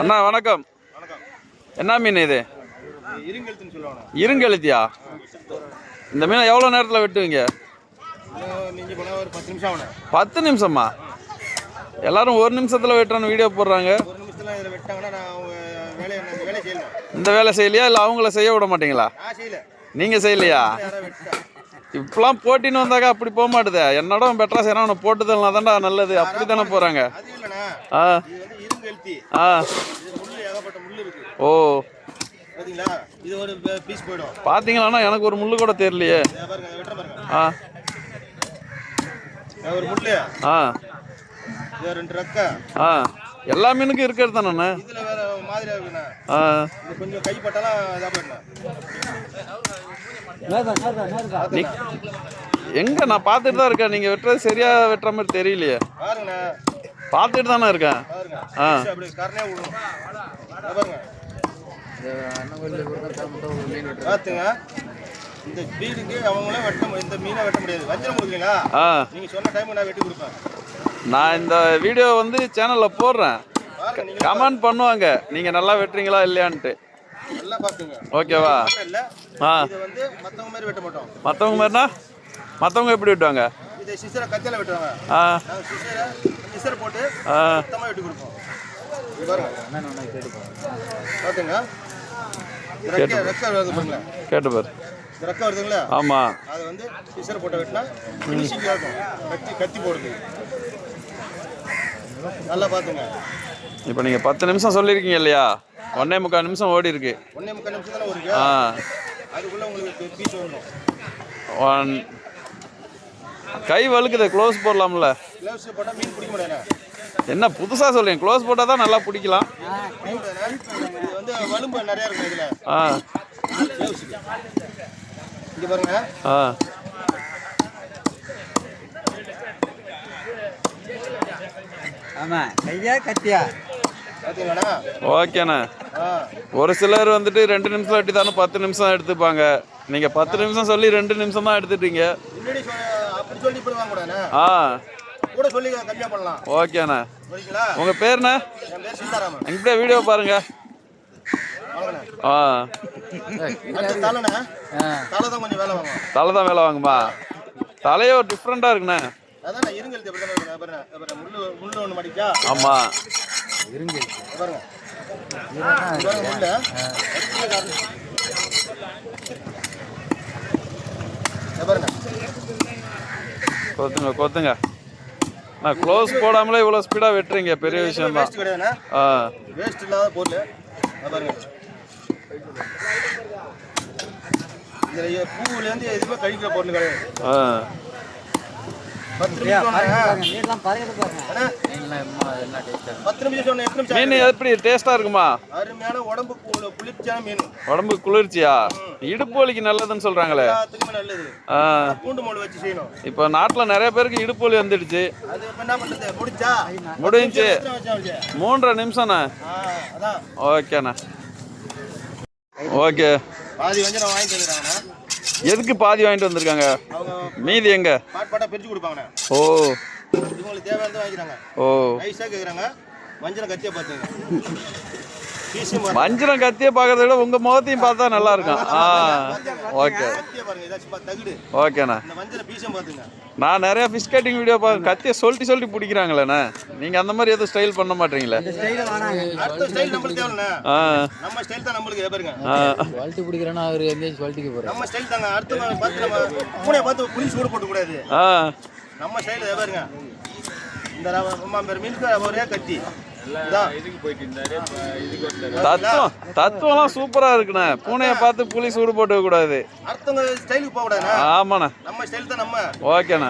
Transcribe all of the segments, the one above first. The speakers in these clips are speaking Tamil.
அண்ணா வணக்கம். என்ன மீன் இது? இருங்கெழுத்தியா? இந்த மீனை எவ்வளோ நேரத்தில் வெட்டுவீங்க? 10 நிமிஷமா? எல்லாரும் 1 நிமிஷத்தில் வெட்டுறான்னு வீடியோ போடுறாங்க. இந்த வேலை செய்யலையா இல்லை அவங்கள செய்ய விட மாட்டீங்களா? நீங்கள் செய்யலையா? இப்பெல்லாம் போட்டின்னு வந்தாக்கா அப்படி போக மாட்டுது. என்னோட பெட்டரா செய்யறான் அவனை போட்டுதல்னா தான்டா நல்லது. அப்படி தானே போகிறாங்க. ஓ பாத்தீங்களா? எனக்கு ஒரு முள்ளு கூட தெரியலையே. எல்லா மீனுக்கும் இருக்கிறது தானே. எங்க நான் பார்த்துட்டு தான் இருக்கேன். நீங்க வெட்டுறது சரியா வெட்டுற மாதிரி தெரியலையே. பார்த்துட்டு தானே இருக்கேன். இந்த வீடுக்கு அவங்களே இந்த மீனை வெட்ட முடியாது. வஞ்சரம் கொடுக்கீங்களா? நீங்க சொன்ன டைம் நான் வெட்டி கொடுப்பேன். நான் இந்த வீடியோ வந்து சேனல்ல போடுறேன். கமெண்ட் பண்ணுவாங்க நீங்க நல்லா வெட்டுறீங்களா இல்லையான்ட்டு. நல்லா பாத்துங்க. ஓகேவா? இது வந்து மத்தவங்க மாதிரி வெட்ட மாட்டோம். மத்தவங்க மாதிரினா மத்தவங்க எப்படி வெட்டுவாங்க? இதை சிசரை கத்தியால வெட்டுவாங்க. நாங்க சிசர் போட்டு மொத்தமா வெட்டி கொடுப்போம். இது பாருங்க. பாத்துங்க. கேட்டு பாரு. ரெக்க வருதுங்களா? ஆமா. அது வந்து சிசர் போட்டு வெட்டினா ஃபினிஷிங்கா இருக்கும். கத்தி போடுது. நல்லா பாத்துங்க. இப்போ நீங்க 10 நிமிஷம் சொல்லிருக்கீங்க இல்லையா? 1.25 நிமிஷம் ஓடி இருக்கு. 1.25 நிமிஷம் தான ஓடிருக்கு. அதுக்குள்ள உங்களுக்கு பீஸ் வரணும். கை வழுக்குது. க்ளோஸ் போடலாம்ல? க்ளோஸ் போட்டா மீன் பிடிக்க முடியாது. என்ன புதுசா சொல்றீங்க? க்ளோஸ் போட்டா தான் நல்லா பிடிக்கலாம். இது வந்து வலும்பு நிறைய இருக்கு இதுல. இங்க பாருங்க. ஆமா, கையா கத்தியா? பாத்தீங்களா? ஓகேண்ணா. ஒரு சிலர் வந்துட்டு 2 நிமிஷம் வெட்டி தானே 10 நிமிஷம் எடுத்துப்பாங்க. நீங்க 10 நிமிஷம் சொல்லி 2 நிமிஷம் தான் எடுத்துட்டீங்க. அப்படி சொல்லி இப்படி வாங்க கூடாதுண்ணே. கூட சொல்லி கம்மியா பண்ணலாம். ஓகேண்ணா. சரிங்களா? உங்க பேர்ண்ணா? என் பேர் சீதாராமன். இப்படியே வீடியோ பாருங்க. தலை தான் கொஞ்சம் வேலை வாங்குமா? தலை தான் வேலை வாங்குமா? தலையே ஒரு டிஃப்ரெண்டா இருக்குண்ணே. அதான் இருங்கெழுத்து முள்ளு ஒன்று மாட்டிக்கா. ஆமா இருங்கெழுத்து பாருங்க. பாருங்க கொத்துங்க கொத்துங்க. நான் க்ளோஸ் போடாமலே இவ்வளோ ஸ்பீடாக வெட்டுறீங்க. பெரிய விஷயம் தான். வேஸ்ட் இல்லாத பொருள். பாருங்க. இதில் பூவுலேருந்து எதுவுமே கழிக்கிற பொருள் கிடையாது. 10 நிமிஷம் மீன் எப்படி டேஸ்டா இருக்குமா? அருமையான உடம்பு குளிர்ச்சியான மீன். உடம்பு குளிர்ச்சியா? இடுப்பு வலிக்கு நல்லதுன்னு சொல்றாங்களே. நல்லது. பூண்டு மோல் வச்சு செய்யணும். இப்போ நாட்டுல நிறைய பேருக்கு இடுப்பு வலி வந்துடுச்சு. அது என்ன பண்றது? முடிஞ்சு 3.5 நிமிஷம்ண்ணா. ஓகேண்ணா. ஓகே. பாதி வஞ்சரம் வாங்கிட்டு வந்துடுறாங்கண்ணா. எதுக்கு பாதி வாங்கிட்டு வந்திருக்காங்க? மீதி எங்க? பாட்டா பிரிச்சு கொடுப்பாங்கண்ணா. ஓ இவங்களுக்கு தேவையானது வாங்கிக்கிறாங்க. ஓ நைஸா கேக்குறாங்க. வஞ்சரம் கத்தியை பாத்துங்க. வஞ்சரம் கத்தியை பார்க்கறத விட உங்க முகத்தையும் பார்த்தா நல்லா இருக்கும். ஓகே ஓகேண்ணா. நான் நிறைய ஃபிஷ் கட்டிங் வீடியோ பார்க்க கத்தியை சொல்லிட்டு பிடிக்கிறாங்களேண்ணா. நீங்க அந்த மாதிரி எதுவும் ஸ்டைல் பண்ண மாட்டீங்களே? தத்துவம் சூப்பரா இருக்குண்ணே. பூனைய பார்த்து புலி சூடு போட்டு கூடாது. ஆமாண்ணா. ஓகேண்ணா.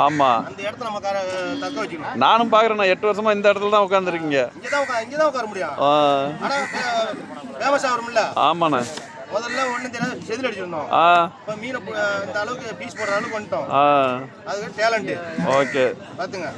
ஆமா. நானும் பாக்குறேண்ணா. 8 வருஷமா இந்த இடத்துல தான் உட்காந்துருக்கீங்க. ஆமாண்ணா. முதல்ல ஒண்ணு தெரியாது, செதில் அடிச்சிருந்தோம். இப்ப மீனை இந்த அளவுக்கு பீஸ் போடுற அளவுக்கு வந்துட்டோம். அதுக்கு டேலண்ட். ஓகே பாத்துங்க.